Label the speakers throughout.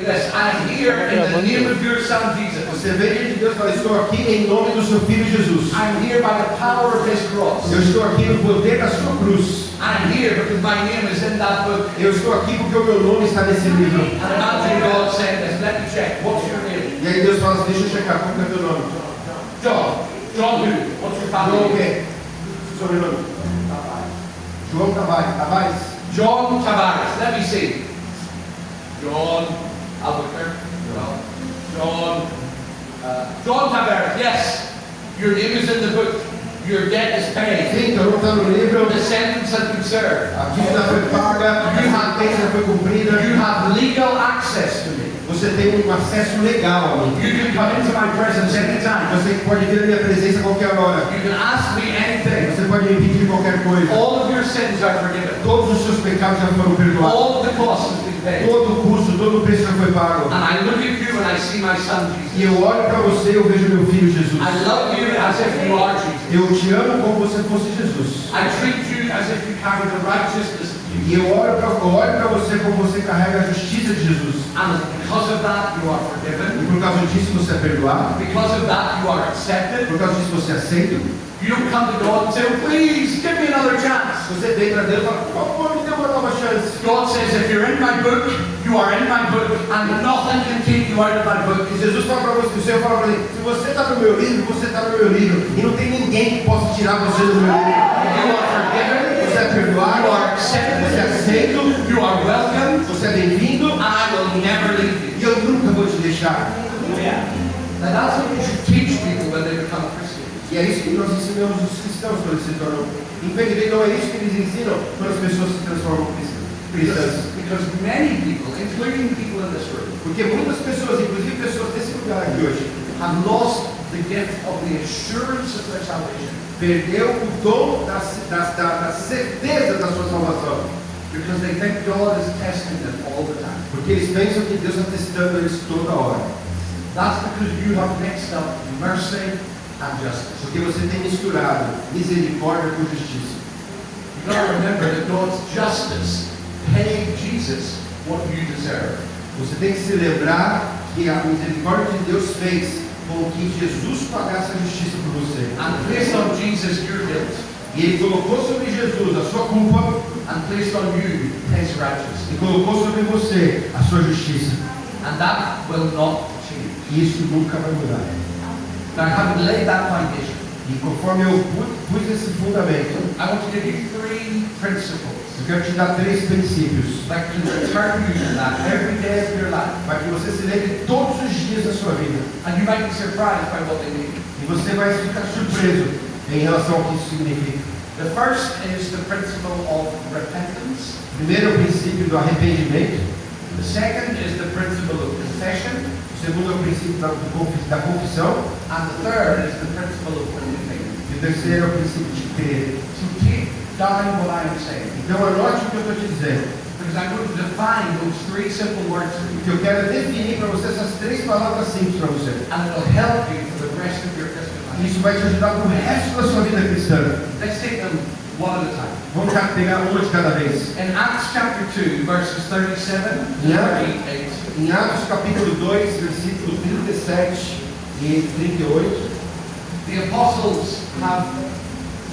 Speaker 1: this. I'm here in the name of your Son Jesus.
Speaker 2: Você vem diante de Deus e fala, estou aqui em nome do seu Filho Jesus.
Speaker 1: I'm here by the power of His cross.
Speaker 2: Eu estou aqui no poder da sua cruz.
Speaker 1: I'm here because my name is in that book.
Speaker 2: Eu estou aqui porque o meu nome está nesse livro.
Speaker 1: And imagine God saying this, let me check, what's your name?
Speaker 2: E aí Deus fala assim, deixa eu checar, qual que é o teu nome?
Speaker 1: John. John who? What's your family
Speaker 2: João o
Speaker 1: name?
Speaker 2: quê? Sobrenome? João Tavares. Tavares?
Speaker 1: John Tavares. Let me see. John Albuquerque. John Tavares. Yes. Your name is in the book. Your debt is paid.
Speaker 2: Sim, então não está no livro.
Speaker 1: The sentence has been served.
Speaker 2: A dívida foi paga, a sentença foi cumprida.
Speaker 1: You have legal access to me.
Speaker 2: Você tem um acesso legal a mim.
Speaker 1: You can come into my presence anytime.
Speaker 2: Você pode vir à minha presença a qualquer hora.
Speaker 1: You can ask me anything.
Speaker 2: Você pode me pedir qualquer coisa.
Speaker 1: All of your sins are forgiven.
Speaker 2: Todos os seus pecados já foram perdoados.
Speaker 1: All of the cost has been paid.
Speaker 2: Todo o custo, todo o preço já foi pago.
Speaker 1: And I look at you and I see my son
Speaker 2: E
Speaker 1: Jesus.
Speaker 2: eu olho para você e eu vejo meu filho Jesus.
Speaker 1: I love you as if you are Jesus.
Speaker 2: Eu te amo como você fosse Jesus.
Speaker 1: I treat you as if you carry the righteousness of
Speaker 2: E
Speaker 1: Jesus.
Speaker 2: eu olho para você como você carrega a justiça de Jesus.
Speaker 1: And because of that you are
Speaker 2: E
Speaker 1: forgiven.
Speaker 2: por causa disso você é perdoado.
Speaker 1: Because of that you are accepted.
Speaker 2: Por causa disso você é aceito.
Speaker 1: You don't come to God and say, oh, please give me another chance.
Speaker 2: Você vem para Deus e fala, por favor, me dê uma nova chance.
Speaker 1: God says, if you're in my book, you are in my book, and nothing can take you out of my book.
Speaker 2: E Jesus fala para você, o Senhor fala para ele, se você está no meu livro, você está no meu livro. E não tem ninguém que possa tirar você do meu livro.
Speaker 1: You are forgiven.
Speaker 2: Você é perdoado,
Speaker 1: You are accepted.
Speaker 2: você é aceito,
Speaker 1: You are welcome.
Speaker 2: você é bem-vindo.
Speaker 1: And I will never leave you.
Speaker 2: E eu nunca vou te deixar.
Speaker 1: Now that's what you should teach people when they become Christians.
Speaker 2: E é isso que nós ensinamos os cristãos quando eles se tornam. Infelizmente não é isso que eles ensinam quando as pessoas se transformam cristãs.
Speaker 1: Because many people, including people in this room,
Speaker 2: Porque muitas pessoas, inclusive pessoas desse lugar aqui hoje,
Speaker 1: have lost the gift of the assurance of their salvation
Speaker 2: perdeu o dom da certeza da sua salvação.
Speaker 1: because they think God is testing them all the time.
Speaker 2: Porque eles pensam que Deus está testando eles toda hora.
Speaker 1: That's because you have mixed up mercy and justice.
Speaker 2: Porque você tem misturado misericórdia com justiça.
Speaker 1: You've got to remember that God's justice paid Jesus what you deserve.
Speaker 2: Você tem que se lembrar que a misericórdia de Deus fez com que Jesus pagasse a justiça por você.
Speaker 1: And placed on Jesus your guilt,
Speaker 2: E Ele colocou sobre Jesus a sua culpa
Speaker 1: and placed on you His righteousness.
Speaker 2: e colocou sobre você a sua justiça.
Speaker 1: And that will not change.
Speaker 2: E isso nunca vai mudar.
Speaker 1: Now, having laid that foundation,
Speaker 2: E conforme eu pus esse fundamento,
Speaker 1: I want to give you three principles
Speaker 2: eu quero te dar 3 princípios
Speaker 1: that can return you to that every day of your life.
Speaker 2: para que você se lembre todos os dias da sua vida.
Speaker 1: And you might be surprised by what they mean.
Speaker 2: E você vai ficar surpreso em relação ao que isso significa.
Speaker 1: The first is the principle of repentance.
Speaker 2: Primeiro é o princípio do arrependimento.
Speaker 1: The second is the principle of confession.
Speaker 2: O segundo é o princípio da confissão.
Speaker 1: And the third is the principle of believing.
Speaker 2: E o terceiro é o princípio de crer.
Speaker 1: So take down what I am saying,
Speaker 2: Então anote o que eu estou te dizendo.
Speaker 1: because I'm going to define those three simple words for you,
Speaker 2: O que eu quero é definir para você essas 3 palavras simples para você.
Speaker 1: and it will help you for the rest of your Christian
Speaker 2: E
Speaker 1: life.
Speaker 2: isso vai te ajudar para o resto da sua vida cristã.
Speaker 1: Let's take them one at a time.
Speaker 2: Vamos já pegar uma de cada vez.
Speaker 1: In Acts chapter 2, verses 37 to
Speaker 2: Yeah.
Speaker 1: 38,
Speaker 2: Em Atos capítulo 2, versículos 37 e 38,
Speaker 1: the apostles have,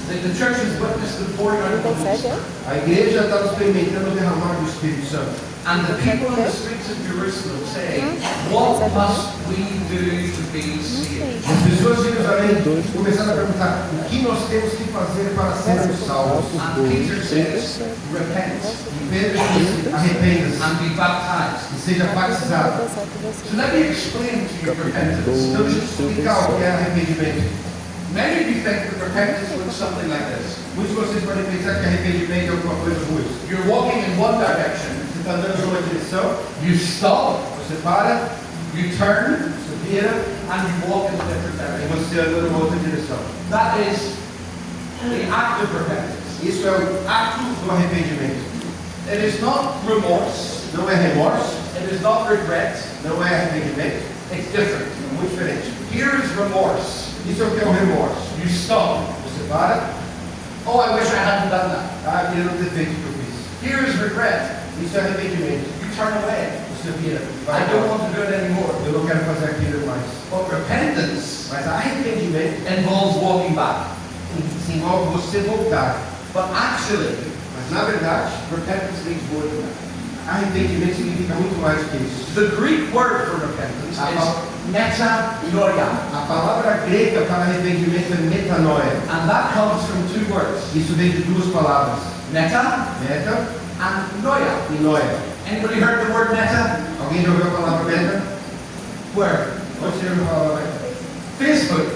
Speaker 1: the church has witnessed the pouring out of the Holy Spirit.
Speaker 2: a igreja estava experimentando o derramar do Espírito Santo.
Speaker 1: And the people in the streets of Jerusalem say, what must we do to be saved?
Speaker 2: As pessoas de Jerusalém começaram a perguntar o que nós temos que fazer para sermos salvos.
Speaker 1: And Peter says, repent
Speaker 2: E Pedro disse, arrependa-se
Speaker 1: and be baptized.
Speaker 2: e seja batizado.
Speaker 1: So let me explain to you repentance.
Speaker 2: Então deixa eu te explicar o que é arrependimento.
Speaker 1: Many of you think that repentance looks something like this.
Speaker 2: Muitos de vocês podem pensar que arrependimento é alguma coisa ruim.
Speaker 1: You're walking in one direction,
Speaker 2: Você está andando numa direção,
Speaker 1: you stop,
Speaker 2: você para,
Speaker 1: you turn,
Speaker 2: você vira
Speaker 1: and you walk in a different
Speaker 2: e
Speaker 1: direction.
Speaker 2: você anda numa outra direção.
Speaker 1: That is the act of repentance.
Speaker 2: Isso é o ato do arrependimento.
Speaker 1: It is not remorse,
Speaker 2: Não é remorso,
Speaker 1: it is not regret,
Speaker 2: não é arrependimento,
Speaker 1: it's different.
Speaker 2: é muito diferente.
Speaker 1: Here is remorse.
Speaker 2: Isso é o que é o remorso.
Speaker 1: You stop.
Speaker 2: Você para,
Speaker 1: Oh, I wish I hadn't done that.
Speaker 2: queria não ter feito o que eu fiz.
Speaker 1: Here is regret.
Speaker 2: Isso é arrependimento.
Speaker 1: You turn away.
Speaker 2: Você Você vira,
Speaker 1: I
Speaker 2: vai
Speaker 1: don't
Speaker 2: embora.
Speaker 1: want to do it anymore.
Speaker 2: Eu não quero fazer aquilo mais.
Speaker 1: But repentance
Speaker 2: Mas arrependimento
Speaker 1: involves walking back.
Speaker 2: se envolve você voltar.
Speaker 1: But actually,
Speaker 2: Mas na verdade,
Speaker 1: repentance means more than that.
Speaker 2: arrependimento significa muito mais do que isso.
Speaker 1: The Greek word for repentance is metanoia.
Speaker 2: A palavra grega para arrependimento é metanoia.
Speaker 1: And that comes from two words.
Speaker 2: Isso vem de duas palavras.
Speaker 1: Meta
Speaker 2: Meta
Speaker 1: and noia.
Speaker 2: e noia.
Speaker 1: Anybody heard the word meta?
Speaker 2: Alguém já ouviu a palavra meta?
Speaker 1: Where?
Speaker 2: Onde você já ouviu a palavra meta?
Speaker 1: Facebook.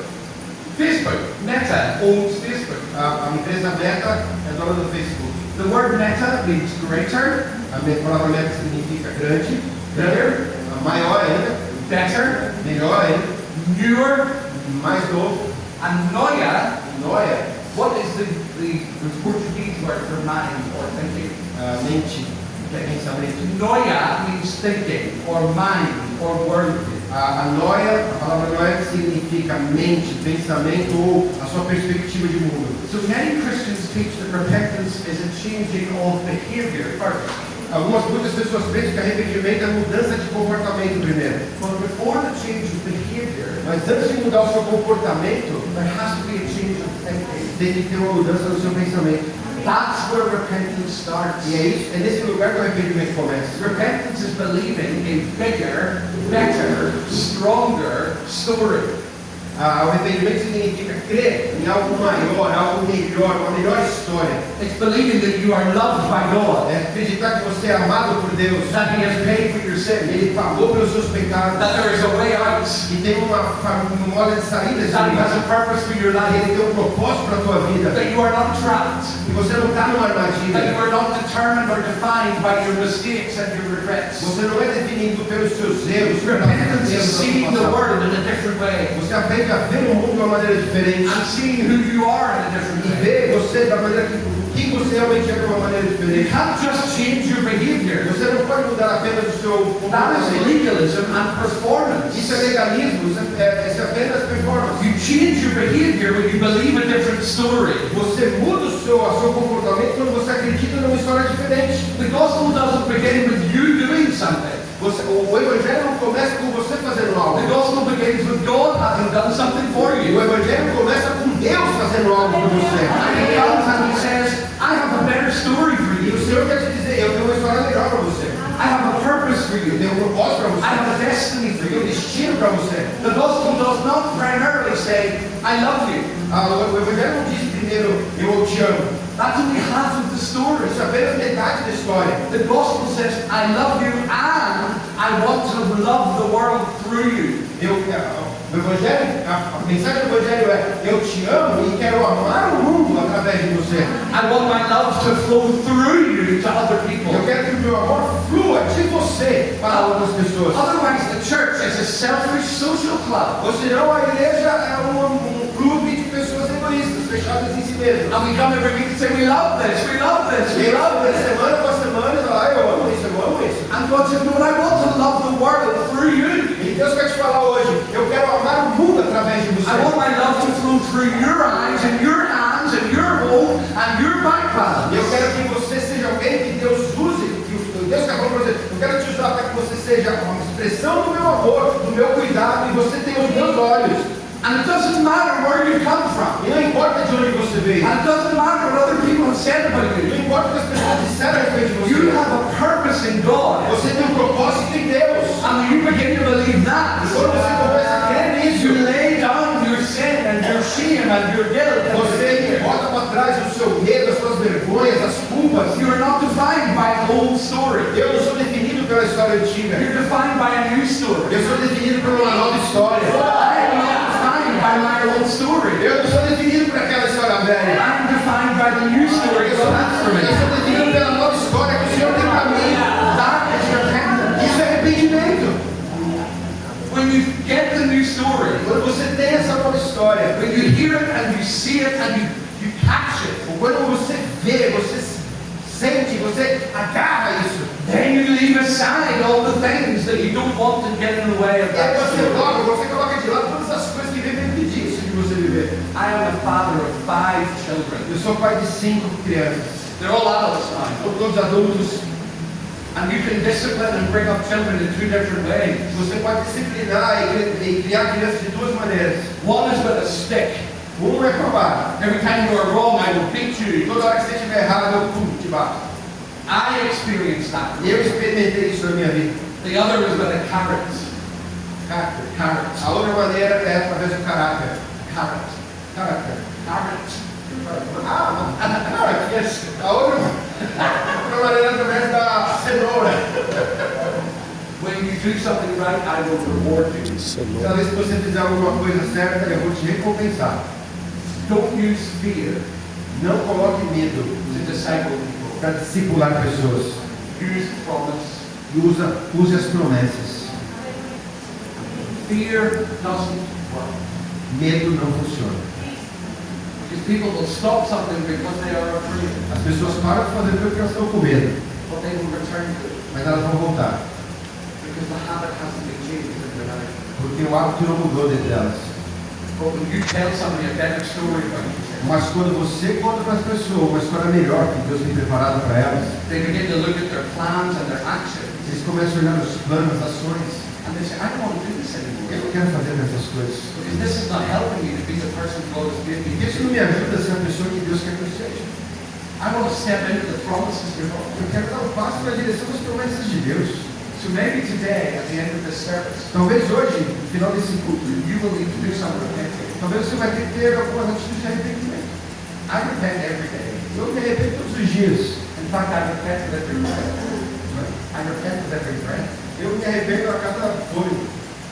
Speaker 1: Facebook. Meta owns Facebook.
Speaker 2: A empresa Meta é dona do Facebook.
Speaker 1: The word meta means greater,
Speaker 2: A palavra meta significa grande,
Speaker 1: bigger,
Speaker 2: maior ainda,
Speaker 1: better,
Speaker 2: melhor ainda,
Speaker 1: newer,
Speaker 2: mais novo.
Speaker 1: and noia.
Speaker 2: Noia,
Speaker 1: What is the Portuguese word for mind or thinking?
Speaker 2: mente, pensamento.
Speaker 1: Noia means thinking or mind or word.
Speaker 2: A noia, a palavra noia significa mente, pensamento ou a sua perspectiva de mundo.
Speaker 1: So many Christians teach that repentance is a changing of behavior first.
Speaker 2: Muitas pessoas pensam que arrependimento é mudança de comportamento primeiro.
Speaker 1: But before the change of behavior,
Speaker 2: Mas antes de mudar o seu comportamento,
Speaker 1: there has to be a change of thinking.
Speaker 2: tem que ter uma mudança no seu pensamento.
Speaker 1: That's where repentance starts.
Speaker 2: E é isso, é nesse lugar que o arrependimento começa.
Speaker 1: Repentance is believing a bigger, better, stronger story.
Speaker 2: O arrependimento significa crer em algo maior, algo melhor, uma melhor história.
Speaker 1: It's believing that you are loved by God,
Speaker 2: É acreditar que você é amado por Deus.
Speaker 1: that He has paid for your sin,
Speaker 2: Ele pagou pelos seus pecados.
Speaker 1: that there is a way out,
Speaker 2: E tem uma moda de saída desse
Speaker 1: that He has
Speaker 2: lugar.
Speaker 1: a purpose for your life,
Speaker 2: Ele tem um propósito para a tua vida.
Speaker 1: that you are not trapped,
Speaker 2: E você não está numa
Speaker 1: that you
Speaker 2: armadilha.
Speaker 1: are not determined or defined by your mistakes and your regrets.
Speaker 2: Você não é definido pelos seus erros. pelas
Speaker 1: Repentance is
Speaker 2: erros do
Speaker 1: seeing the
Speaker 2: passado.
Speaker 1: world in a different way
Speaker 2: Você aprende a ver o mundo de uma maneira diferente.
Speaker 1: and seeing who you are in a different
Speaker 2: E
Speaker 1: way.
Speaker 2: ver você da maneira que você realmente é de uma maneira
Speaker 1: You
Speaker 2: diferente.
Speaker 1: can't just change your behavior.
Speaker 2: Você não pode mudar apenas o seu
Speaker 1: That is
Speaker 2: comportamento.
Speaker 1: legalism and performance.
Speaker 2: Isso é legalismo, isso é apenas performance.
Speaker 1: You change your behavior when you believe a different story.
Speaker 2: Você muda o seu comportamento quando você acredita numa história diferente.
Speaker 1: The gospel doesn't begin with you doing something.
Speaker 2: O evangelho não começa com você fazendo
Speaker 1: The
Speaker 2: algo.
Speaker 1: gospel begins with God having done something for
Speaker 2: O
Speaker 1: you.
Speaker 2: evangelho começa com Deus fazendo algo por você.
Speaker 1: And He comes and He says, I have a better story for
Speaker 2: E o
Speaker 1: you.
Speaker 2: Senhor quer te dizer, eu tenho uma história melhor para você.
Speaker 1: I have a purpose for
Speaker 2: Eu
Speaker 1: you.
Speaker 2: tenho um propósito para
Speaker 1: I
Speaker 2: você.
Speaker 1: have a destiny for
Speaker 2: Eu tenho um
Speaker 1: you.
Speaker 2: destino para você.
Speaker 1: The gospel does not primarily say, I love you.
Speaker 2: O evangelho não diz primeiro, eu te amo.
Speaker 1: That's only half of the story.
Speaker 2: Isso é apenas metade da história.
Speaker 1: The gospel says, I love you and I want to love the world through you.
Speaker 2: O evangelho, a mensagem do evangelho é, eu te amo e quero amar o mundo através de você.
Speaker 1: I want my love to flow through you to other people.
Speaker 2: Eu quero que o meu amor flua de você para outras pessoas.
Speaker 1: Otherwise, the church is a selfish social club.
Speaker 2: Ou senão a igreja é um clube de pessoas egoístas, fechadas em si mesmas.
Speaker 1: And we come every week and say, we love this, we love this, we
Speaker 2: E
Speaker 1: love
Speaker 2: aí,
Speaker 1: this.
Speaker 2: semana após semana, eu falo, eu amo isso, eu amo isso.
Speaker 1: And God says, no, but I want to love the world through you.
Speaker 2: E Deus quer te falar hoje, eu quero amar o mundo através de você.
Speaker 1: I want my love to flow through your eyes and your hands and your home and your background.
Speaker 2: E eu quero que você seja alguém que Deus use, que Deus quer falar para você, eu quero te usar para que você seja uma expressão do meu amor, do meu cuidado, e você tenha os meus olhos.
Speaker 1: And it doesn't matter where you come from.
Speaker 2: E não importa de onde você veio,
Speaker 1: And it doesn't matter what other people have said about
Speaker 2: não
Speaker 1: you.
Speaker 2: importa o que as pessoas disseram a respeito de
Speaker 1: You
Speaker 2: você,
Speaker 1: have a purpose in God.
Speaker 2: você tem um propósito em Deus.
Speaker 1: And when you begin to believe that,
Speaker 2: E quando você começa a crer nisso,
Speaker 1: you lay down your sin and your shame and your guilt. And your
Speaker 2: você
Speaker 1: fear.
Speaker 2: bota para trás o seu medo, as suas vergonhas, as culpas.
Speaker 1: You are not defined by an old story.
Speaker 2: Eu não sou definido pela história antiga,
Speaker 1: You're defined by a new story.
Speaker 2: eu sou definido por uma nova história.
Speaker 1: I am not defined by my old story.
Speaker 2: Eu não sou definido por aquela história velha.
Speaker 1: I'm defined by the new story God has for me.
Speaker 2: Eu sou definido pela nova história que o Senhor tem para mim.
Speaker 1: That is repentance.
Speaker 2: Isso é arrependimento.
Speaker 1: When you get the new story,
Speaker 2: Quando você tem essa nova história,
Speaker 1: when you hear it and you see it and you catch it,
Speaker 2: ou quando você vê, você sente, você agarra isso,
Speaker 1: then you leave aside all the things that you don't want to get in the way of
Speaker 2: e aí
Speaker 1: that story.
Speaker 2: você coloca de lado todas as coisas que vêm impedir isso de você viver.
Speaker 1: I am the father of 5 children.
Speaker 2: Eu sou pai de 5 crianças,
Speaker 1: They're all adults now.
Speaker 2: são todos adultos.
Speaker 1: And you can discipline and bring up children in two different ways.
Speaker 2: Você pode disciplinar e criar crianças de duas maneiras.
Speaker 1: One is with a stick.
Speaker 2: Um é provar.
Speaker 1: Every time you are wrong, I will beat you.
Speaker 2: Toda hora que você estiver errado, eu te bato.
Speaker 1: I experienced that.
Speaker 2: Eu experimentei isso na minha vida.
Speaker 1: The other is with a carrot. Carrot.
Speaker 2: A outra maneira é através do caráter.
Speaker 1: Carrot.
Speaker 2: Caráter.
Speaker 1: Carrot.
Speaker 2: Carrot, yes. A outra maneira é através da cenoura.
Speaker 1: When you do something right, I will reward you.
Speaker 2: Cada vez que você fizer alguma coisa certa, eu vou te recompensar.
Speaker 1: Don't use fear
Speaker 2: Não coloque medo
Speaker 1: to disciple people.
Speaker 2: para discipular pessoas.
Speaker 1: Use promise.
Speaker 2: E use as promessas.
Speaker 1: Fear doesn't work.
Speaker 2: Medo não funciona.
Speaker 1: Because people will stop something because they are afraid,
Speaker 2: As pessoas param de fazer porque elas estão com medo,
Speaker 1: but they will return to it
Speaker 2: mas elas vão voltar.
Speaker 1: because the habit hasn't been changed in their life.
Speaker 2: Porque o hábito não mudou dentro delas.
Speaker 1: But when you tell somebody a better story about yourself,
Speaker 2: Mas quando você conta para as pessoas uma história melhor que Deus tem preparado para elas,
Speaker 1: they begin to look at their plans and their actions,
Speaker 2: eles começam a olhar os planos, as ações.
Speaker 1: and they say, I don't want to do this
Speaker 2: Eu
Speaker 1: anymore.
Speaker 2: não quero fazer essas coisas.
Speaker 1: Because this is not helping me to be the person God has given me.
Speaker 2: Isso não me ajuda a ser a pessoa que Deus quer que eu seja.
Speaker 1: I want to step into the promises of God.
Speaker 2: Eu quero dar um passo na direção das promessas de Deus.
Speaker 1: So maybe today, at the end of this service,
Speaker 2: Talvez hoje, no final desse culto,
Speaker 1: you will need to do some repenting.
Speaker 2: talvez você vai ter que ter algumas atitudes de arrependimento.
Speaker 1: I repent every day.
Speaker 2: Eu me arrependo todos os dias.
Speaker 1: In fact, I repent with every breath. I repent with every breath.
Speaker 2: Eu me arrependo a cada fôlego.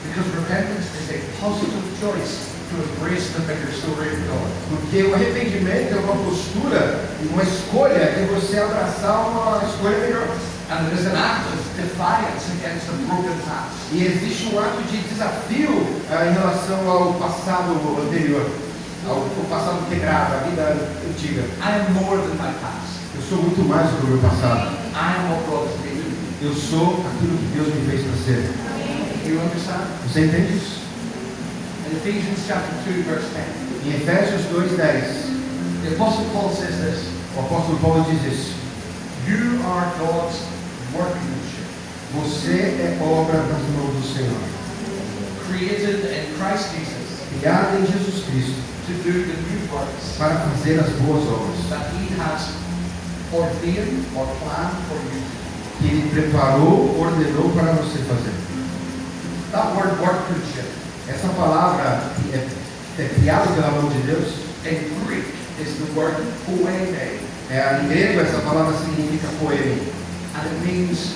Speaker 1: Because repentance is a positive choice to embrace the bigger story of God.
Speaker 2: Porque o arrependimento é uma postura e uma escolha de você abraçar uma escolha melhor.
Speaker 1: And it is an act of defiance against a broken past.
Speaker 2: E existe um ato de desafio em relação ao passado anterior, ao passado quebrado, à vida antiga.
Speaker 1: I am more than my past.
Speaker 2: Eu sou muito mais do que o meu passado.
Speaker 1: I am what God has made me.
Speaker 2: Eu sou aquilo que Deus me fez para ser.
Speaker 1: Do you understand?
Speaker 2: Você entende isso?
Speaker 1: In Ephesians chapter 2, verse 10,
Speaker 2: Em Efésios 2:10,
Speaker 1: the Apostle Paul says this:
Speaker 2: o apóstolo Paulo diz isso.
Speaker 1: You are God's workmanship,
Speaker 2: Você é obra das mãos do Senhor,
Speaker 1: created in Christ Jesus
Speaker 2: criada em Jesus Cristo,
Speaker 1: to do the new works
Speaker 2: para fazer as boas obras
Speaker 1: that He has ordained or planned for you.
Speaker 2: que Ele preparou, ordenou para você fazer.
Speaker 1: That word workmanship
Speaker 2: Essa palavra é criada pela mão de Deus.
Speaker 1: in Greek is the word poeme,
Speaker 2: Em grego, essa palavra significa poema.
Speaker 1: and it means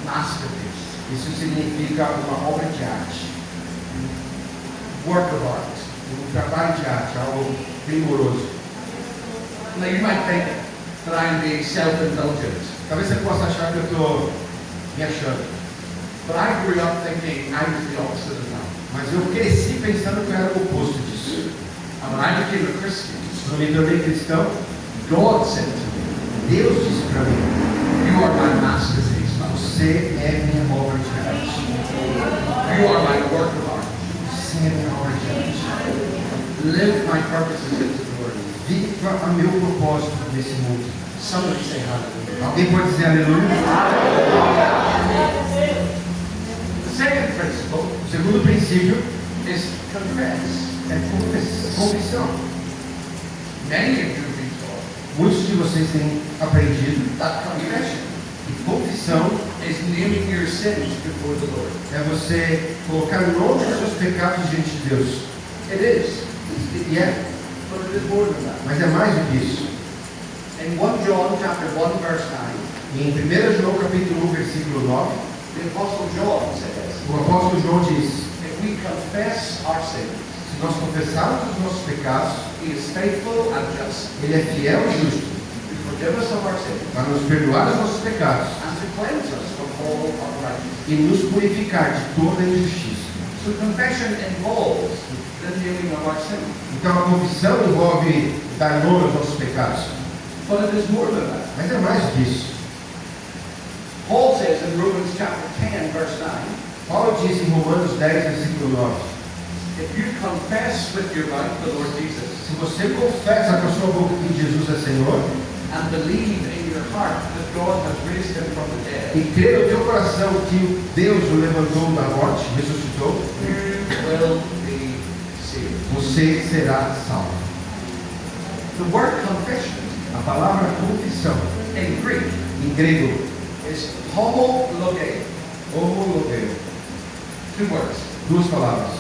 Speaker 1: masterpiece,
Speaker 2: Isso significa uma obra de arte,
Speaker 1: work of art.
Speaker 2: um trabalho de arte, algo primoroso.
Speaker 1: Now you might think that I am being self-indulgent,
Speaker 2: Talvez você possa achar que eu estou me achando,
Speaker 1: but I grew up thinking I was the opposite of that.
Speaker 2: mas eu cresci pensando que eu era o oposto disso.
Speaker 1: And when I became a Christian,
Speaker 2: Quando me tornei cristão,
Speaker 1: God said to me,
Speaker 2: Deus disse para mim:
Speaker 1: you are my masterpiece,
Speaker 2: você é minha obra de arte.
Speaker 1: you are my work of art.
Speaker 2: Você é minha obra de arte.
Speaker 1: Live my purposes into the world.
Speaker 2: Viva a meu propósito nesse mundo.
Speaker 1: Somebody say hallelujah.
Speaker 2: Alguém pode dizer aleluia?
Speaker 1: The second principle
Speaker 2: O segundo princípio
Speaker 1: is confess.
Speaker 2: é confissão.
Speaker 1: Many of you have been taught
Speaker 2: Muitos de vocês têm aprendido
Speaker 1: that confession
Speaker 2: que confissão
Speaker 1: is naming your sins before the Lord.
Speaker 2: é você colocar o nome dos seus pecados diante de Deus.
Speaker 1: It is,
Speaker 2: E é,
Speaker 1: but it is more than that.
Speaker 2: mas é mais do que isso.
Speaker 1: In 1 John chapter 1 verse 9,
Speaker 2: Em 1 João capítulo 1, versículo 9,
Speaker 1: the Apostle John says,
Speaker 2: o apóstolo João diz:
Speaker 1: if we confess our sins,
Speaker 2: se nós confessarmos os nossos pecados,
Speaker 1: He is faithful and just
Speaker 2: Ele é fiel e justo
Speaker 1: to forgive us of our sins
Speaker 2: para nos perdoar os nossos pecados
Speaker 1: and to cleanse us from all unrighteousness.
Speaker 2: e nos purificar de toda injustiça.
Speaker 1: So confession involves the naming of our sins.
Speaker 2: Então a confissão envolve dar nome aos nossos pecados,
Speaker 1: But it is more than that.
Speaker 2: mas é mais do que isso.
Speaker 1: Paul says in Romans chapter 10 verse 9,
Speaker 2: Paulo diz em Romanos 10, versículo 9:
Speaker 1: if you confess with your mouth the Lord Jesus
Speaker 2: se você confessa com a sua boca que Jesus é Senhor
Speaker 1: and believe in your your heart that God has raised him from the dead,
Speaker 2: e crer no teu coração que Deus o levantou da morte, ressuscitou,
Speaker 1: you will be saved.
Speaker 2: você será salvo.
Speaker 1: The word confession
Speaker 2: A palavra confissão,
Speaker 1: in Greek
Speaker 2: em grego,
Speaker 1: is homologe.
Speaker 2: homologeo,
Speaker 1: 2 words.
Speaker 2: duas palavras.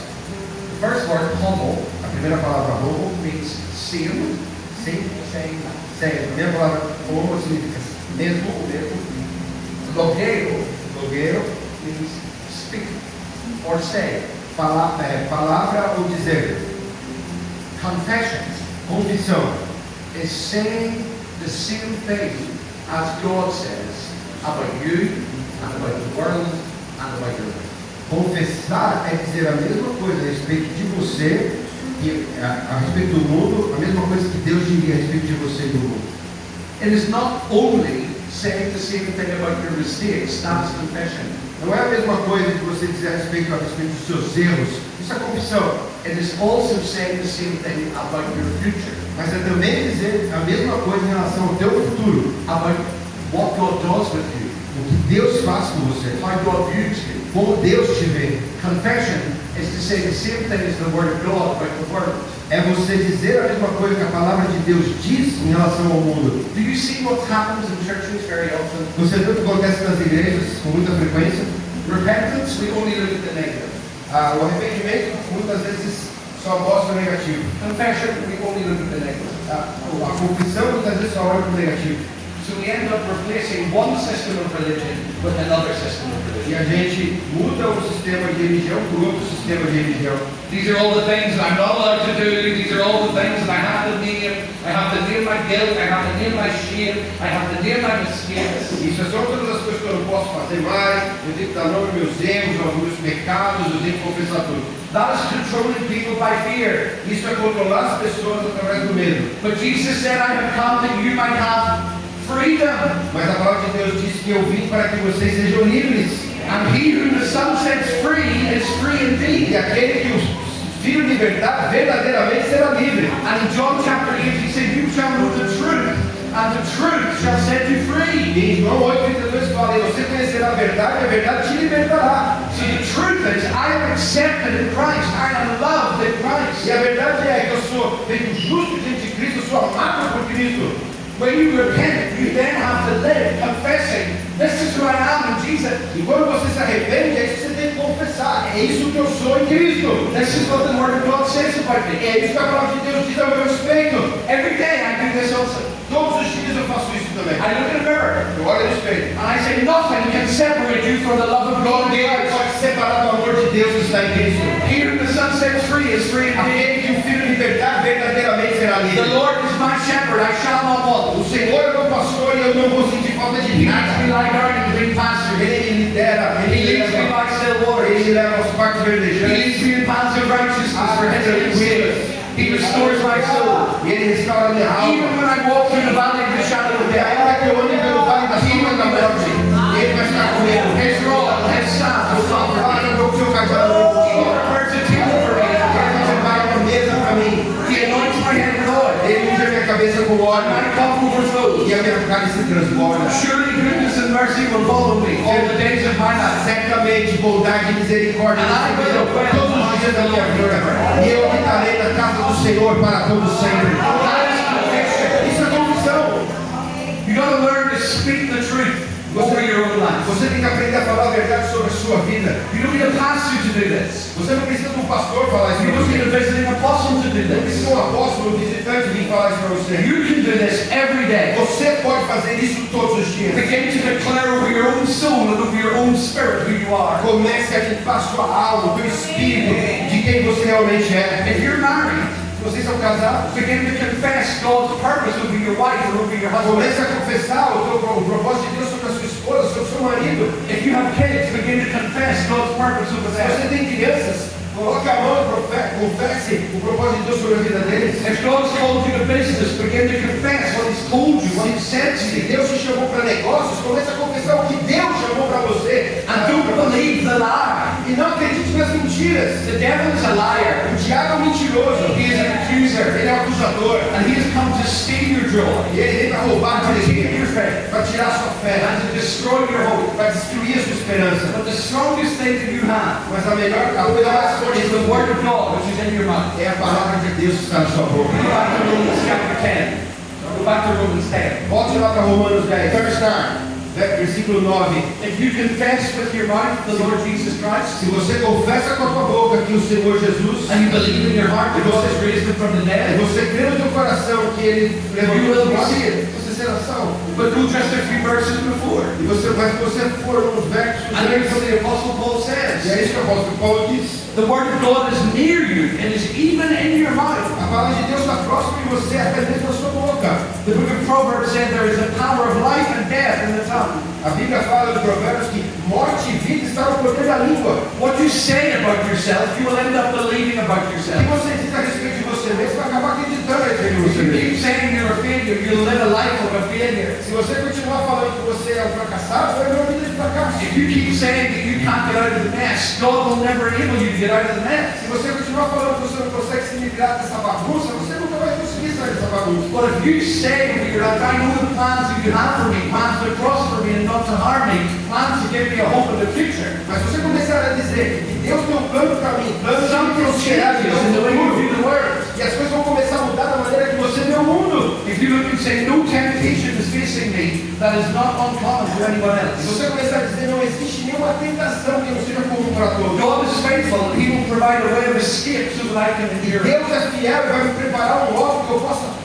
Speaker 1: The first word, homo,
Speaker 2: A primeira palavra homo,
Speaker 1: means same,
Speaker 2: sim, sem. A primeira palavra homo significa mesmo, o mesmo.
Speaker 1: logeo
Speaker 2: Logeo,
Speaker 1: means speak or say.
Speaker 2: palavra ou dizer.
Speaker 1: Confession
Speaker 2: Confissão
Speaker 1: is saying the same thing as God says about you and about the world and about your life.
Speaker 2: Confessar é dizer a mesma coisa a respeito de você e a respeito do mundo, a mesma coisa que Deus diria a respeito de você e do mundo.
Speaker 1: It is not only saying the same thing about your mistakes, that's confession.
Speaker 2: Não é a mesma coisa que você dizer a respeito dos seus erros. Isso é confissão.
Speaker 1: It is also saying the same thing about your future,
Speaker 2: Mas é também dizer a mesma coisa em relação ao teu futuro.
Speaker 1: about what God does with you,
Speaker 2: O que Deus faz com você.
Speaker 1: how God views you.
Speaker 2: Como Deus te vê.
Speaker 1: Confession is to say the same thing as the Word of God about the world.
Speaker 2: É você dizer a mesma coisa que a palavra de Deus diz em relação ao mundo.
Speaker 1: Do you see what happens in churches very often?
Speaker 2: Você vê o que acontece nas igrejas com muita frequência?
Speaker 1: Repentance, we only look at the negative.
Speaker 2: O arrependimento muitas vezes só mostra o negativo.
Speaker 1: Confession, we only look at the negative.
Speaker 2: A confissão muitas vezes só olha para o negativo.
Speaker 1: So we end up replacing one system of religion with another system of
Speaker 2: E
Speaker 1: religion.
Speaker 2: a gente muda um sistema de religião por outro sistema de religião.
Speaker 1: These are all the things that I'm not allowed to do. These are all the things that I have to name. I have to name my guilt. I have to name my shame. I have to name my mistakes.
Speaker 2: Isso são todas as coisas que eu não posso fazer mais. Eu tenho que dar nome aos meus erros, aos meus pecados. Eu tenho que confessar tudo.
Speaker 1: That is controlling people by fear.
Speaker 2: Isso é controlar as pessoas através do medo.
Speaker 1: But Jesus said, I have come that you might have freedom.
Speaker 2: Mas a palavra de Deus diz que eu vim para que vocês sejam livres.
Speaker 1: And he whom the Son sets free is free indeed.
Speaker 2: E aquele que o Filho libertar verdadeiramente será livre.
Speaker 1: And in John chapter 8 he said, you shall know the truth, and the truth shall set you free.
Speaker 2: E em João 8:32 fala: e você conhecerá a verdade te libertará.
Speaker 1: So the truth is, I am accepted in Christ. I am loved in Christ.
Speaker 2: E a verdade é que eu sou feito justo diante de Cristo, eu sou amado por Cristo.
Speaker 1: When you repent, you then have to live confessing, this is who I am in Jesus.
Speaker 2: E quando você se arrepende, é isso que você tem que confessar. É isso que eu sou em Cristo.
Speaker 1: This is what the Word of God says about me.
Speaker 2: É isso que a palavra de Deus diz a meu respeito.
Speaker 1: Every day I do this also.
Speaker 2: Todos os dias eu faço isso também.
Speaker 1: I look in the mirror
Speaker 2: Eu olho no espelho.
Speaker 1: and I say, nothing can separate you from the love of God in
Speaker 2: Ninguém
Speaker 1: Christ.
Speaker 2: pode separar do amor de Deus que está em Cristo.
Speaker 1: He whom the Son sets free is free indeed.
Speaker 2: Aquele que o Filho libertar verdadeiramente será
Speaker 1: The
Speaker 2: livre.
Speaker 1: Lord is my shepherd, I shall not want.
Speaker 2: O Senhor é meu pastor e eu não vou sentir falta de
Speaker 1: He leads
Speaker 2: nada.
Speaker 1: me like iron in green pastures.
Speaker 2: Ele me lidera,
Speaker 1: He leads me by still waters.
Speaker 2: ele me leva aos parques
Speaker 1: He
Speaker 2: verdejantes.
Speaker 1: leads me in paths of righteousness for his name's sake. He restores my soul.
Speaker 2: E ele restaura a minha
Speaker 1: Even
Speaker 2: alma.
Speaker 1: when I walk through the valley of the shadow of
Speaker 2: E
Speaker 1: death,
Speaker 2: ainda que eu ande pelo vale da sombra da morte, ele vai estar comigo.
Speaker 1: his rod, his staff will comfort me.
Speaker 2: Fala o seu cajado
Speaker 1: He
Speaker 2: no
Speaker 1: prepares a table for me.
Speaker 2: Ele prepara uma mesa para mim.
Speaker 1: He anoints my head with oil.
Speaker 2: Ele unge a minha cabeça com
Speaker 1: And
Speaker 2: óleo.
Speaker 1: my cup overflows.
Speaker 2: E a minha carne se transborda.
Speaker 1: Surely goodness and mercy will follow me all the days of my life.
Speaker 2: Certamente, bondade e misericórdia me seguirão todos os dias da minha vida. E eu habitarei na casa do Senhor para todo sempre.
Speaker 1: That is conviction.
Speaker 2: Isso é confissão.
Speaker 1: You got to learn to speak the truth over your own life.
Speaker 2: Você tem que aprender a falar a verdade sobre a sua vida.
Speaker 1: You don't need a pastor to do this.
Speaker 2: Você não precisa de um pastor falar isso
Speaker 1: You
Speaker 2: para
Speaker 1: don't need
Speaker 2: você.
Speaker 1: a visiting apostle to do
Speaker 2: Não
Speaker 1: this.
Speaker 2: precisa de um apóstolo, um visitante vir falar isso para você.
Speaker 1: You can do this every day.
Speaker 2: Você pode fazer isso todos os dias.
Speaker 1: Begin to declare over your own soul and over your own spirit who you are.
Speaker 2: Comece a limpar sua alma, o teu espírito, de quem você realmente é.
Speaker 1: If you're married,
Speaker 2: Se vocês são casados,
Speaker 1: begin to confess God's purpose over your wife or over your husband.
Speaker 2: comece a confessar o propósito de Deus sobre a sua esposa, sobre o seu marido.
Speaker 1: If you have kids, begin to confess God's purpose over
Speaker 2: Se
Speaker 1: them.
Speaker 2: você tem crianças, coloque a mão e confesse o propósito de Deus sobre a vida deles.
Speaker 1: If God's called you to business, begin to confess what He's told you, what He said to
Speaker 2: Se
Speaker 1: you.
Speaker 2: Deus te chamou para negócios, comece a confessar o que Deus chamou para você.
Speaker 1: And don't believe the lie.
Speaker 2: E não acredite nas mentiras.
Speaker 1: The devil is a liar.
Speaker 2: O diabo é um mentiroso.
Speaker 1: He is an accuser.
Speaker 2: Ele é um acusador.
Speaker 1: And he has come to steal your joy,
Speaker 2: E ele vem para roubar a
Speaker 1: to take
Speaker 2: alegria,
Speaker 1: your faith,
Speaker 2: para para tirar a sua fé,
Speaker 1: and to destroy your hope.
Speaker 2: para destruir a sua esperança.
Speaker 1: But the strongest thing that you have
Speaker 2: Mas a coisa mais forte
Speaker 1: is the word of God, which is in your mouth.
Speaker 2: é a palavra de Deus que está na sua boca.
Speaker 1: Go back to Romans chapter 10. Go back to Romans 10.
Speaker 2: Volte lá para Romanos 10. Versículo 9.
Speaker 1: If you confess with your mouth the Lord Jesus Christ,
Speaker 2: Se você confessa com a tua boca que o Senhor Jesus,
Speaker 1: and you believe in your heart that God has raised him from the
Speaker 2: e
Speaker 1: dead,
Speaker 2: você crê no teu coração que Ele levantou dos mortos, você será salvo.
Speaker 1: but go just a few verses before.
Speaker 2: E você, mas se você for nos versos,
Speaker 1: And here's what the Apostle Paul
Speaker 2: e é
Speaker 1: says.
Speaker 2: isso que o apóstolo Paulo diz.
Speaker 1: The word of God is near you and is even in your mouth.
Speaker 2: A palavra de Deus está próxima de você, até mesmo na sua boca.
Speaker 1: The book of Proverbs said there is a power of life and death in the tongue.
Speaker 2: A Bíblia fala de Provérbios que morte e vida estão no poder da língua.
Speaker 1: What you say about yourself, you will end up believing about
Speaker 2: O que
Speaker 1: yourself.
Speaker 2: você diz a respeito de você mesmo vai acabar acreditando a respeito de
Speaker 1: If
Speaker 2: você
Speaker 1: you
Speaker 2: mesmo.
Speaker 1: keep saying you're a failure, you'll live a life of a failure.
Speaker 2: Se você continuar falando que você é um fracassado, você vai viver uma vida de fracasso.
Speaker 1: If you keep saying that you can't get out of the mess, God will never enable you to get out of the mess.
Speaker 2: Se você continuar falando que você não consegue se livrar dessa bagunça, você nunca vai conseguir sair dessa bagunça.
Speaker 1: But if you say that you're like, I know the plans that you have for me, plans to prosper me and not to harm me, plans to give me a hope in the future.
Speaker 2: Mas se você começar a dizer que Deus tem um plano para mim, plano de
Speaker 1: Something
Speaker 2: prosperar,
Speaker 1: changes
Speaker 2: Deus
Speaker 1: in the way you
Speaker 2: tem um
Speaker 1: view the word.
Speaker 2: e as coisas vão começar a mudar da maneira que você vê o mundo.
Speaker 1: If you look and say, no temptation is facing me, that is not uncommon to anyone
Speaker 2: Se
Speaker 1: else.
Speaker 2: você começar a dizer não existe nenhuma tentação que não seja comum para todos.
Speaker 1: God is faithful and He will provide a way of escape so that I can endure it.
Speaker 2: Deus é fiel e vai me preparar um logo que eu possa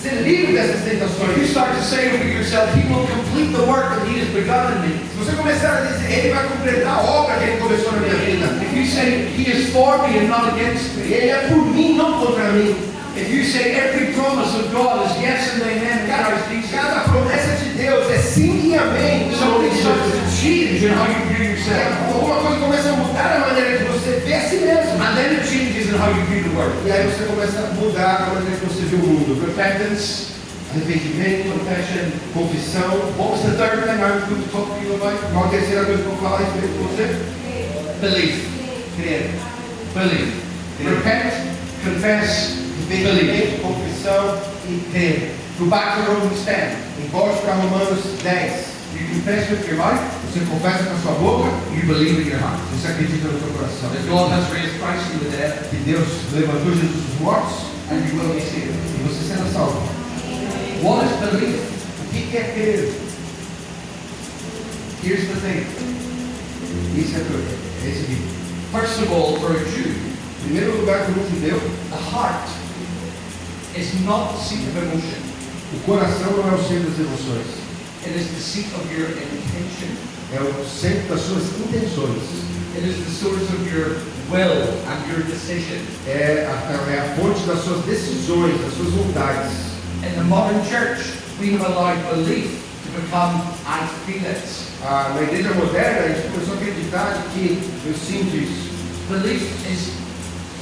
Speaker 2: ser livre dessas
Speaker 1: If you
Speaker 2: tentações.
Speaker 1: start to say over yourself, He will complete the work that He has begun in me.
Speaker 2: Se você começar a dizer, Ele vai completar a obra que Ele começou na minha vida.
Speaker 1: If you say He is for me and not against me.
Speaker 2: Ele é por mim, não contra mim.
Speaker 1: If you say every promise of God is yes and amen in Christ Jesus.
Speaker 2: Cada promessa de Deus é sim e amém.
Speaker 1: Something starts to change in how you view yourself.
Speaker 2: Alguma coisa começa a mudar a maneira que você vê a si mesmo.
Speaker 1: And then it changes in how you view the world.
Speaker 2: E aí você começa a mudar a maneira que você vê o mundo.
Speaker 1: Repentance,
Speaker 2: Arrependimento,
Speaker 1: confession.
Speaker 2: confissão.
Speaker 1: What was the third thing I was going to talk to you about?
Speaker 2: Qual a terceira coisa que eu vou falar a respeito de você?
Speaker 1: Belief.
Speaker 2: Crer.
Speaker 1: Belief. Repent, confess, believe.
Speaker 2: Arrependimento, confissão e crer.
Speaker 1: Go back to Romans 10.
Speaker 2: E volte para Romanos 10.
Speaker 1: You confess with your mouth,
Speaker 2: Você confessa com a sua boca,
Speaker 1: you believe in your heart.
Speaker 2: você acredita no seu coração.
Speaker 1: That God has raised Christ from the dead,
Speaker 2: Que Deus levantou Jesus dos mortos
Speaker 1: and you will be saved.
Speaker 2: e você será salvo.
Speaker 1: What is belief?
Speaker 2: O que é crer?
Speaker 1: Here's the thing.
Speaker 2: Isso é tudo. É esse vídeo.
Speaker 1: First of all, for a Jew,
Speaker 2: Em primeiro lugar, como um judeu,
Speaker 1: the heart is not the seat of emotion.
Speaker 2: o coração não é o centro das emoções.
Speaker 1: It is the seat of your intention.
Speaker 2: É o centro das suas intenções.
Speaker 1: It is the source of your will and your decision.
Speaker 2: É a fonte das suas decisões, das suas vontades.
Speaker 1: In the modern church, we have allowed belief to become I feel it.
Speaker 2: Na igreja moderna, a gente começou a acreditar de que eu sinto isso.
Speaker 1: Belief is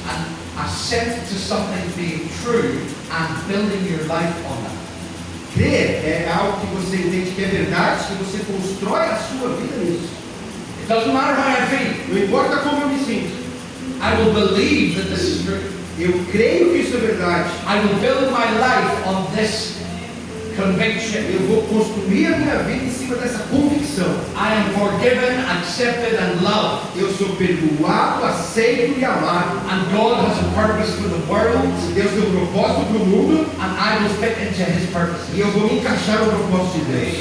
Speaker 1: an assent to something being true and building your life on that.
Speaker 2: Crer é algo que você entende que é verdade, que você constrói a sua vida nisso.
Speaker 1: It doesn't matter how I feel.
Speaker 2: Não importa como eu me sinto.
Speaker 1: I will believe that this is true.
Speaker 2: Eu creio que isso é verdade.
Speaker 1: I will build my life on this conviction.
Speaker 2: Eu vou construir a minha vida em cima dessa convicção.
Speaker 1: I am forgiven, accepted, and loved.
Speaker 2: Eu sou perdoado, aceito e amado.
Speaker 1: And God has a purpose for the world,
Speaker 2: Deus tem um propósito para o mundo
Speaker 1: and I will fit into His purposes.
Speaker 2: e eu vou me encaixar no propósito de Deus.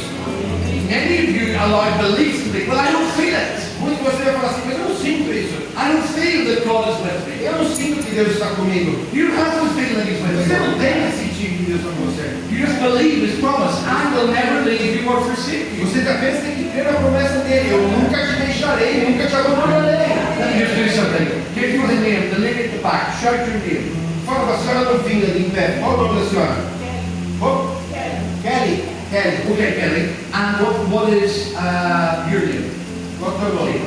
Speaker 1: Many of you allow belief to be, well, I don't feel it.
Speaker 2: Muitos de vocês vão falar assim, mas eu não sinto isso.
Speaker 1: I don't feel that God is with me.
Speaker 2: Eu não sinto que Deus está comigo.
Speaker 1: You don't have to feel that He's with
Speaker 2: Você não
Speaker 1: you.
Speaker 2: tem que sentir que Deus está com você.
Speaker 1: You just believe His promise. I will never leave you or forsake you.
Speaker 2: Você apenas tem que crer na promessa dele. Eu nunca te deixarei, nunca te abandonarei.
Speaker 1: Let me just do something. Give you the name, the lady at the back. Shout your name.
Speaker 2: Fala para a senhora no fim ali em pé. Qual o nome da senhora? Oh? Kelly. Kelly.
Speaker 1: Okay, Kelly. And what is your name?
Speaker 2: Qual é o teu nome?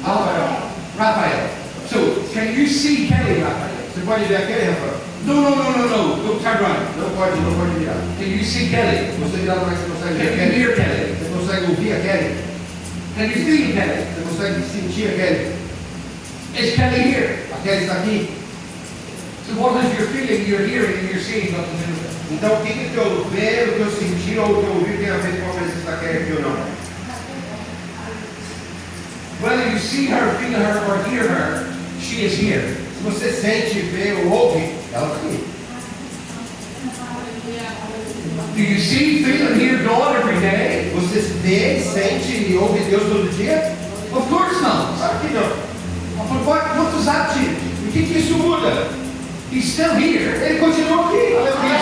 Speaker 1: Raphael. Raphael. So, can you see Kelly, Raphael?
Speaker 2: Você pode ver a Kelly, Rafael?
Speaker 1: No. Don't turn around.
Speaker 2: Não pode virar.
Speaker 1: Can you see Kelly?
Speaker 2: Se você virar mais, você consegue ver a
Speaker 1: Can you
Speaker 2: Kelly?
Speaker 1: hear Kelly?
Speaker 2: Você consegue ouvir a Kelly?
Speaker 1: Can you feel Kelly?
Speaker 2: Você consegue sentir a Kelly?
Speaker 1: Is Kelly here?
Speaker 2: A Kelly está aqui.
Speaker 1: So So what is your feeling, your hearing, and your seeing got to do with it?
Speaker 2: Então, o que que o teu ver, o teu sentir ou o teu ouvir tem a ver com a presença está quer aqui ou não?
Speaker 1: Whether you see her, feel her, or hear her, she is here.
Speaker 2: Se você sente, vê ou ouve, ela está aqui.
Speaker 1: Do you see, feel, and hear God every day?
Speaker 2: Você vê, sente e ouve Deus todo dia?
Speaker 1: Of course not.
Speaker 2: Claro que não.
Speaker 1: But what does that change?
Speaker 2: O que que isso muda?
Speaker 1: He's still here.
Speaker 2: Ele continua aqui. Aleluia.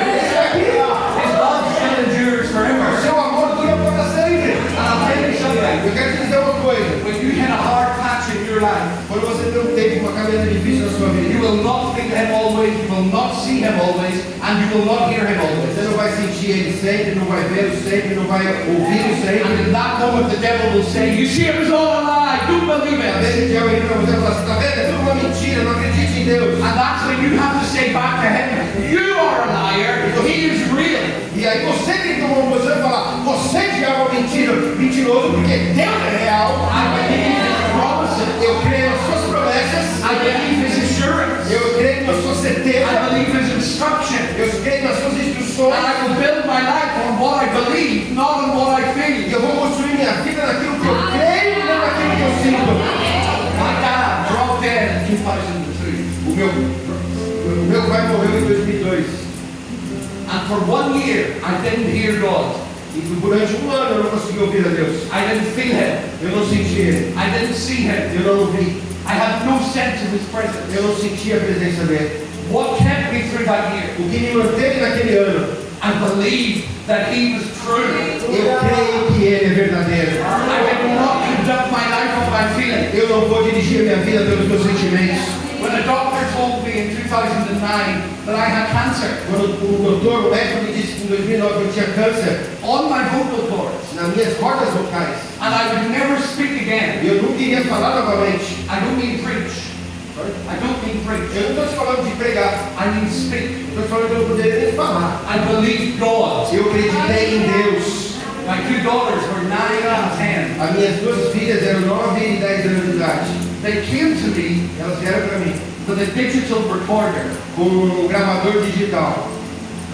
Speaker 2: Ele está aqui.
Speaker 1: His love still endures
Speaker 2: O
Speaker 1: forever.
Speaker 2: seu amor dura para sempre.
Speaker 1: And I'll tell you something.
Speaker 2: Eu quero te dizer uma coisa.
Speaker 1: When you hit a hard patch in your life,
Speaker 2: Quando você tem um tempo, uma caminhada difícil na sua
Speaker 1: you
Speaker 2: vida,
Speaker 1: will not think him always, you will not see him always, and you will not hear him always.
Speaker 2: você não vai sentir ele sempre, não vai vê-lo sempre, não vai ouvi-lo
Speaker 1: And
Speaker 2: sempre.
Speaker 1: in that moment the devil will say, you see it was all a lie, don't believe
Speaker 2: Às
Speaker 1: it.
Speaker 2: vezes o diabo vem para você e fala assim, tá vendo? É tudo uma mentira, não acredite em Deus.
Speaker 1: And that's when you have to say back to him, you are a liar, he is real.
Speaker 2: E aí você tem que tomar uma posição e falar, você diabo é mentiroso, porque Deus é real.
Speaker 1: I believe his promises.
Speaker 2: Eu creio nas suas promessas.
Speaker 1: I believe his assurance.
Speaker 2: Eu creio na sua
Speaker 1: I
Speaker 2: certeza.
Speaker 1: believe his instruction.
Speaker 2: Eu creio nas suas
Speaker 1: And
Speaker 2: instruções.
Speaker 1: I will build my life on what I believe, not on what I
Speaker 2: E
Speaker 1: feel.
Speaker 2: eu vou construir minha vida naquilo que eu creio e não naquilo que eu sinto.
Speaker 1: My dad dropped dead in 2002.
Speaker 2: O meu pai morreu em 2002.
Speaker 1: And for 1 year, I didn't hear God.
Speaker 2: E durante um ano eu não consegui ouvir a Deus.
Speaker 1: I didn't feel him.
Speaker 2: Eu não senti Ele.
Speaker 1: I didn't see him.
Speaker 2: Eu não ouvi.
Speaker 1: I had no sense of his presence.
Speaker 2: Eu não senti a presença dele.
Speaker 1: What kept me through that year?
Speaker 2: O que me manteve naquele ano,
Speaker 1: I believed that he was true.
Speaker 2: eu creio que Ele é verdadeiro.
Speaker 1: I did not conduct my life on my feelings.
Speaker 2: Eu não vou dirigir a minha vida pelos meus sentimentos.
Speaker 1: When the doctor told me in 2009 that I had cancer
Speaker 2: Quando o doutor, o médico me disse que em 2009 eu tinha câncer
Speaker 1: on my vocal cords
Speaker 2: nas minhas cordas vocais,
Speaker 1: and I would never speak again.
Speaker 2: eu nunca iria falar novamente.
Speaker 1: I don't mean preach. I don't mean preach.
Speaker 2: Eu não estou te falando de pregar.
Speaker 1: I mean speak.
Speaker 2: Eu estou te falando que eu não poderia nem falar.
Speaker 1: I believed God.
Speaker 2: Eu acreditei em Deus.
Speaker 1: My two daughters were 9 and 10.
Speaker 2: As minhas duas filhas eram 9 e 10 anos de idade.
Speaker 1: They came to me
Speaker 2: Elas vieram para mim
Speaker 1: with a digital recorder
Speaker 2: com um gravador digital.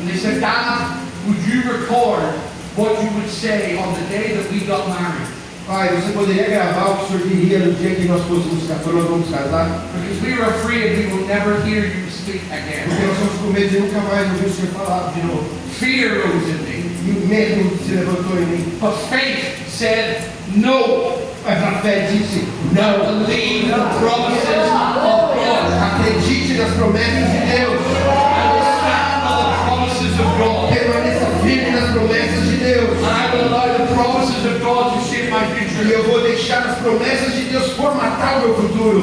Speaker 1: and they said, Dad, would you record what you would say on the day that we got married?
Speaker 2: Pai, você poderia gravar o que o senhor diria no dia que nós fôssemos quando nós vamos casar?
Speaker 1: Because we were afraid we will never hear you speak
Speaker 2: Porque
Speaker 1: again.
Speaker 2: nós estamos com medo de nunca mais ouvir o senhor falar de novo.
Speaker 1: Fear rose in me.
Speaker 2: E o medo se levantou em mim.
Speaker 1: But faith said, no.
Speaker 2: Mas a fé disse,
Speaker 1: No, believe the promises of God.
Speaker 2: acredite nas promessas de Deus.
Speaker 1: I will stand on the promises of God.
Speaker 2: Permaneça firme nas promessas de Deus.
Speaker 1: And I will allow the promises of God to shape my
Speaker 2: E
Speaker 1: future.
Speaker 2: eu vou deixar as promessas de Deus formatar o meu futuro.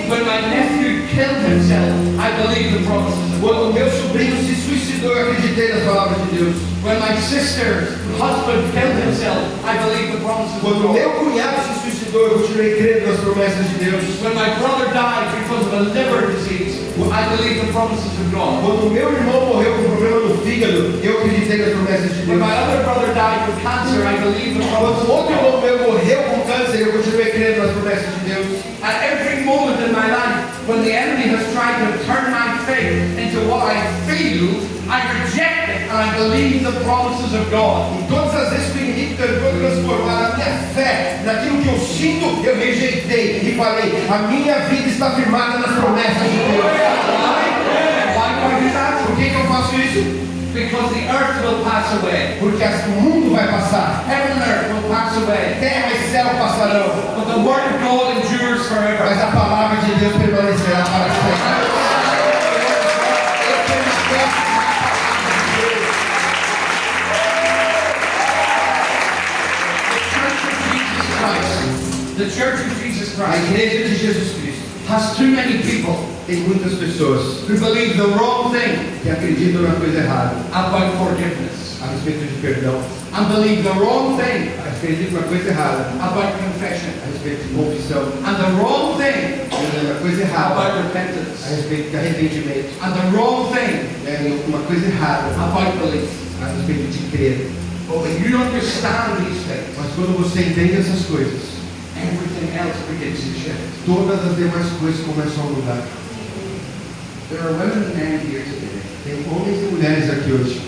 Speaker 1: When my nephew killed himself, I believe the promises of God.
Speaker 2: Quando o meu sobrinho se suicidou, eu acreditei nas palavras de Deus.
Speaker 1: When my sister's husband killed himself, I believe the promises of
Speaker 2: Quando o
Speaker 1: God.
Speaker 2: meu cunhado se suicidou, eu continuei crendo nas promessas de Deus.
Speaker 1: When my brother died because of a liver disease, I believe the promises of God.
Speaker 2: Quando o meu irmão morreu com problema no fígado, eu acreditei nas promessas de
Speaker 1: When
Speaker 2: Deus.
Speaker 1: my other brother died with cancer, I believe the promises
Speaker 2: Quando
Speaker 1: of
Speaker 2: outro
Speaker 1: God.
Speaker 2: irmão meu morreu com câncer, eu continuei crendo nas promessas de Deus.
Speaker 1: At every moment in my life, when the enemy has tried to turn my faith into what I feel, I reject it and I believe the promises of God.
Speaker 2: E todas as vezes que o inimigo tentou transformar a minha fé naquilo que eu sinto, eu rejeitei e falei, a minha vida está firmada nas promessas de Deus.
Speaker 1: Why do I do that?
Speaker 2: Por que eu faço isso?
Speaker 1: Because the earth will pass away.
Speaker 2: Porque o mundo vai passar,
Speaker 1: Heaven and earth will pass away.
Speaker 2: terra e céu passarão,
Speaker 1: But the word of God endures forever.
Speaker 2: mas a palavra de Deus permanecerá para sempre. Eu permaneço.
Speaker 1: The Church of Jesus
Speaker 2: A
Speaker 1: Christ
Speaker 2: igreja de Jesus Cristo
Speaker 1: has too many people
Speaker 2: tem muitas pessoas
Speaker 1: who believe the wrong thing
Speaker 2: que acreditam na coisa errada
Speaker 1: about forgiveness
Speaker 2: a respeito de perdão,
Speaker 1: and believe the wrong thing
Speaker 2: acreditam na coisa errada
Speaker 1: about confession
Speaker 2: a respeito de confissão,
Speaker 1: and the wrong thing
Speaker 2: na coisa errada
Speaker 1: about
Speaker 2: a
Speaker 1: repentance
Speaker 2: respeito de arrependimento,
Speaker 1: and the wrong thing
Speaker 2: uma coisa errada
Speaker 1: about belief.
Speaker 2: a respeito de crer.
Speaker 1: But when you understand these things,
Speaker 2: Mas quando você entende essas coisas,
Speaker 1: everything else begins to shift.
Speaker 2: todas as demais coisas começam a mudar.
Speaker 1: There are women and men here today.
Speaker 2: Tem homens e mulheres aqui hoje.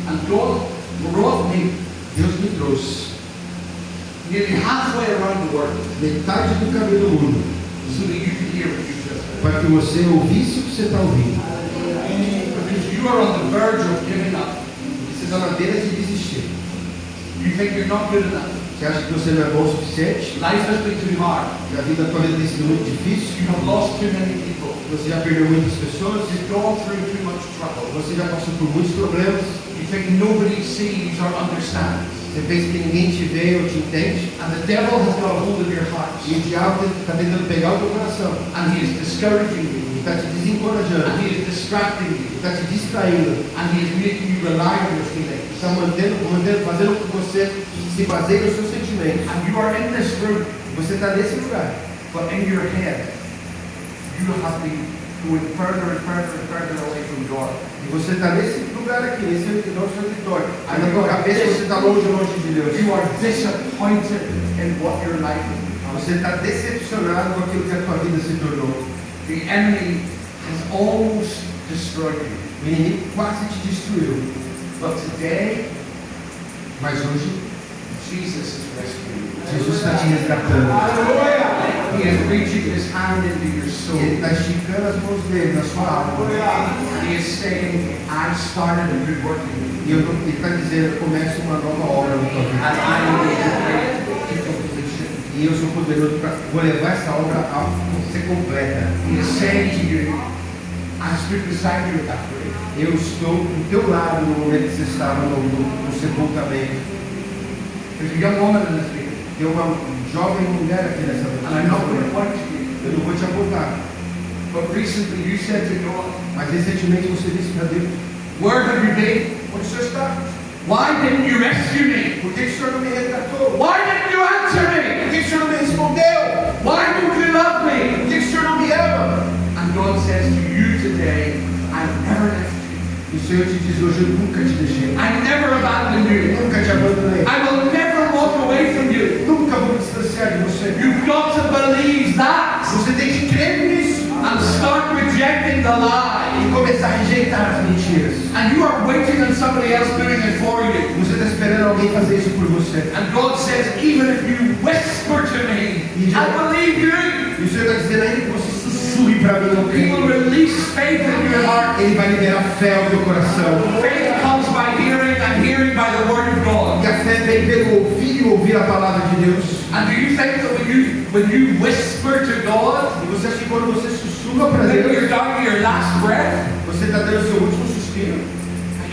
Speaker 1: And God brought me
Speaker 2: Deus me trouxe
Speaker 1: nearly halfway around the world
Speaker 2: metade do caminho do mundo
Speaker 1: so that you could hear what you just heard.
Speaker 2: para que você ouvisse o que você está ouvindo.
Speaker 1: Because you are on the verge of giving up.
Speaker 2: Você está na beira de desistir.
Speaker 1: You think you're not good enough.
Speaker 2: Você acha que você não é bom o suficiente?
Speaker 1: Life has been too hard.
Speaker 2: Que a vida tua vida tem sido muito difícil?
Speaker 1: You have lost too many people.
Speaker 2: Você já perdeu muitas pessoas?
Speaker 1: You've gone through too much trouble.
Speaker 2: Você já passou por muitos problemas?
Speaker 1: You think nobody sees or understands.
Speaker 2: Você pensa que ninguém te vê ou te entende?
Speaker 1: And the devil has got a hold of your heart.
Speaker 2: E o diabo está tentando pegar o teu coração.
Speaker 1: And he is discouraging you.
Speaker 2: E está te desencorajando.
Speaker 1: And he is distracting you.
Speaker 2: Está te distraindo.
Speaker 1: And he is making you rely on your feelings.
Speaker 2: Está fazendo com que você se baseie nos seus sentimentos.
Speaker 1: And you are in this room,
Speaker 2: Você está nesse lugar.
Speaker 1: but in your head, you have been going further and further and further away from God.
Speaker 2: E você está nesse lugar aqui, nesse nosso território. Aí na tua cabeça você está longe de Deus.
Speaker 1: You are disappointed in what your life has become.
Speaker 2: Você está decepcionado com aquilo que a tua vida se tornou.
Speaker 1: The enemy has almost destroyed you.
Speaker 2: O inimigo quase te destruiu.
Speaker 1: But today,
Speaker 2: Mas hoje,
Speaker 1: Jesus is rescuing you.
Speaker 2: Jesus está te resgatando.
Speaker 1: He is reaching his hand into your
Speaker 2: E
Speaker 1: soul.
Speaker 2: Ele está esticando as mãos dele na sua alma.
Speaker 1: And he is saying, I started a good work in you.
Speaker 2: E Ele está dizendo, começa uma nova obra na tua
Speaker 1: And
Speaker 2: vida.
Speaker 1: I will bring it to completion.
Speaker 2: E eu sou poderoso para vou levar essa obra a ser completa.
Speaker 1: He is saying to you, I stood beside you at that grave.
Speaker 2: Eu estou do teu lado no momento que você estava no sepultamento.
Speaker 1: There's a young woman in this meeting.
Speaker 2: Tem uma jovem mulher aqui nessa
Speaker 1: And I'm not going to point to you.
Speaker 2: Eu não vou te apontar.
Speaker 1: But recently you said to God,
Speaker 2: Mas recentemente você disse para Deus:
Speaker 1: where have you been?
Speaker 2: onde o Senhor está?
Speaker 1: Why didn't you rescue me?
Speaker 2: Por que o Senhor não me resgatou?
Speaker 1: Why didn't you answer
Speaker 2: Por
Speaker 1: me?
Speaker 2: que o Senhor não me respondeu?
Speaker 1: Why don't you love
Speaker 2: Por
Speaker 1: me?
Speaker 2: que o Senhor não me ama?
Speaker 1: And God says to you today, I never left you.
Speaker 2: E o Senhor te diz hoje: eu nunca te deixei.
Speaker 1: I never abandoned you.
Speaker 2: Nunca te abandonei.
Speaker 1: I will never walk away from you.
Speaker 2: Nunca vou me distanciar de você.
Speaker 1: You've got to believe that
Speaker 2: Você tem que crer nisso
Speaker 1: and start rejecting the lie.
Speaker 2: e começar a rejeitar as mentiras.
Speaker 1: And you are waiting on somebody else doing it for you.
Speaker 2: Você está esperando alguém fazer isso por você.
Speaker 1: And God says, even if you whisper to me, I believe you.
Speaker 2: E o Senhor está dizendo ainda que você sussurre para mim, eu
Speaker 1: He will
Speaker 2: creio.
Speaker 1: release faith in your heart.
Speaker 2: Ele vai liberar fé ao teu coração.
Speaker 1: Faith comes by hearing and hearing by the word of God.
Speaker 2: E a fé vem pelo ouvir e ouvir a palavra de Deus.
Speaker 1: And do you think that when you whisper to God,
Speaker 2: E você acha que quando você sussurra para
Speaker 1: that you're
Speaker 2: Deus,
Speaker 1: down to your last breath?
Speaker 2: você está dando o seu último suspiro?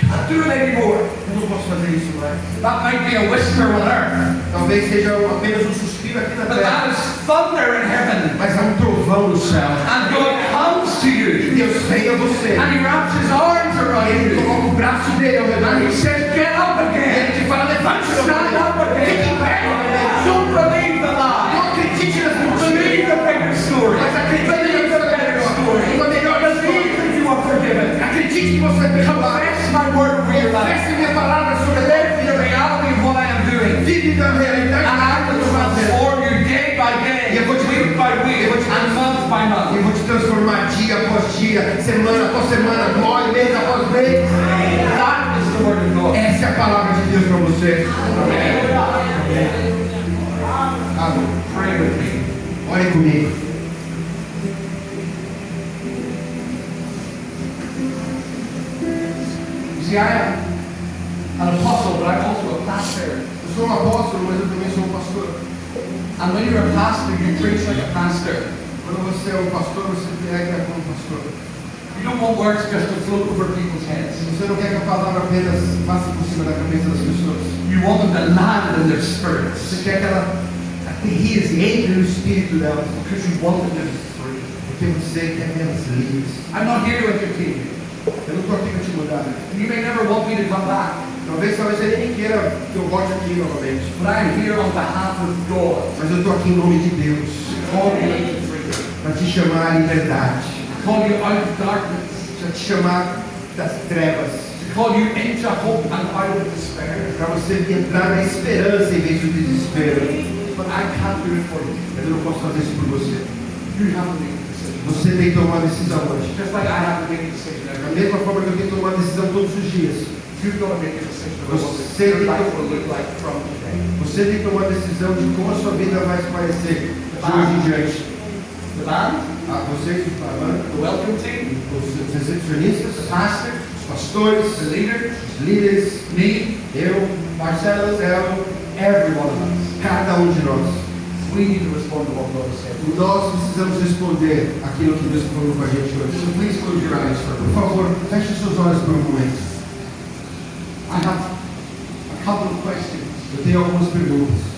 Speaker 1: I can't do it anymore.
Speaker 2: Eu não posso fazer isso mais.
Speaker 1: That might be a whisper on earth,
Speaker 2: Talvez seja apenas um suspiro aqui na
Speaker 1: but
Speaker 2: terra.
Speaker 1: that is thunder in heaven.
Speaker 2: Mas há um trovão no céu.
Speaker 1: And God comes to
Speaker 2: E
Speaker 1: you,
Speaker 2: Deus vem a você.
Speaker 1: and He wraps His arms around
Speaker 2: Ele
Speaker 1: you,
Speaker 2: coloca o braço dele ao redor.
Speaker 1: and He says, "Get up
Speaker 2: E ele
Speaker 1: again,
Speaker 2: te fala: levante-se,
Speaker 1: stand up
Speaker 2: fique em pé.
Speaker 1: again. Don't believe the
Speaker 2: Não
Speaker 1: lie.
Speaker 2: acredite nas
Speaker 1: Believe
Speaker 2: mentiras.
Speaker 1: the bigger story.
Speaker 2: Mas acredite
Speaker 1: Believe the better story.
Speaker 2: uma melhor
Speaker 1: Believe that you are forgiven.
Speaker 2: Acredite que você é perdoado.
Speaker 1: Confess my word over your life.
Speaker 2: Confesse minha palavra sobre a tua
Speaker 1: Live the
Speaker 2: vida.
Speaker 1: reality of what I am doing.
Speaker 2: Vive da realidade
Speaker 1: And I
Speaker 2: que
Speaker 1: will
Speaker 2: eu estou fazendo.
Speaker 1: transform you day by day, week by week, and month by
Speaker 2: Eu
Speaker 1: month.
Speaker 2: vou te transformar dia após dia, semana após semana, mês após mês.
Speaker 1: That is the word of God.
Speaker 2: Essa é a palavra de Deus para você. Amém.
Speaker 1: Pray with me.
Speaker 2: Ore comigo.
Speaker 1: You see, I am an apostle, but I'm also a pastor.
Speaker 2: Eu sou um apóstolo, mas eu também sou um pastor.
Speaker 1: And when you're a pastor, you preach like a pastor.
Speaker 2: Quando você é um pastor, você prega como um pastor.
Speaker 1: You don't want words just to float over people's heads.
Speaker 2: Você não quer que a palavra apenas passe por cima da cabeça das pessoas.
Speaker 1: You want them to land in their spirits.
Speaker 2: Você quer que ela aterrize, entre no espírito delas.
Speaker 1: Because you want them to be free.
Speaker 2: Porque você quer vê-las livres.
Speaker 1: I'm not here to entertain you.
Speaker 2: Eu não estou aqui para te mudar.
Speaker 1: You may never want me to come back.
Speaker 2: Talvez você nem queira que eu volte aqui novamente.
Speaker 1: But I am here on behalf of God.
Speaker 2: Mas eu estou aqui em nome de Deus.
Speaker 1: To call you into freedom.
Speaker 2: Para te chamar à liberdade.
Speaker 1: To call you out of darkness.
Speaker 2: Para te chamar das trevas.
Speaker 1: To call you into hope and out of despair.
Speaker 2: Para você entrar na esperança em vez do desespero.
Speaker 1: But I can't do it for you.
Speaker 2: Mas eu não posso fazer isso por você.
Speaker 1: You have to make the decision.
Speaker 2: Você tem que tomar uma decisão hoje.
Speaker 1: Just like I have to make a decision
Speaker 2: Da
Speaker 1: every day.
Speaker 2: mesma forma que eu tenho que tomar uma decisão todos os dias.
Speaker 1: You've got to make a decision about what
Speaker 2: Você
Speaker 1: your
Speaker 2: tem
Speaker 1: life
Speaker 2: que-
Speaker 1: will look like from today.
Speaker 2: Você tem que tomar uma decisão de como a sua vida vai se parecer de hoje em diante.
Speaker 1: The band,
Speaker 2: Vocês,
Speaker 1: the welcome team,
Speaker 2: os
Speaker 1: the
Speaker 2: recepcionistas,
Speaker 1: pastor,
Speaker 2: os pastores,
Speaker 1: the leader,
Speaker 2: os líderes,
Speaker 1: me,
Speaker 2: eu,
Speaker 1: Marcelo,
Speaker 2: Marcelo,
Speaker 1: every one of us.
Speaker 2: cada um de nós.
Speaker 1: We need to respond to what God has said.
Speaker 2: Nós precisamos responder aquilo que Deus falou com a gente hoje.
Speaker 1: So please close your eyes for a
Speaker 2: Por
Speaker 1: moment.
Speaker 2: favor, feche seus olhos por um momento.
Speaker 1: I have a couple of questions.
Speaker 2: Eu tenho algumas perguntas.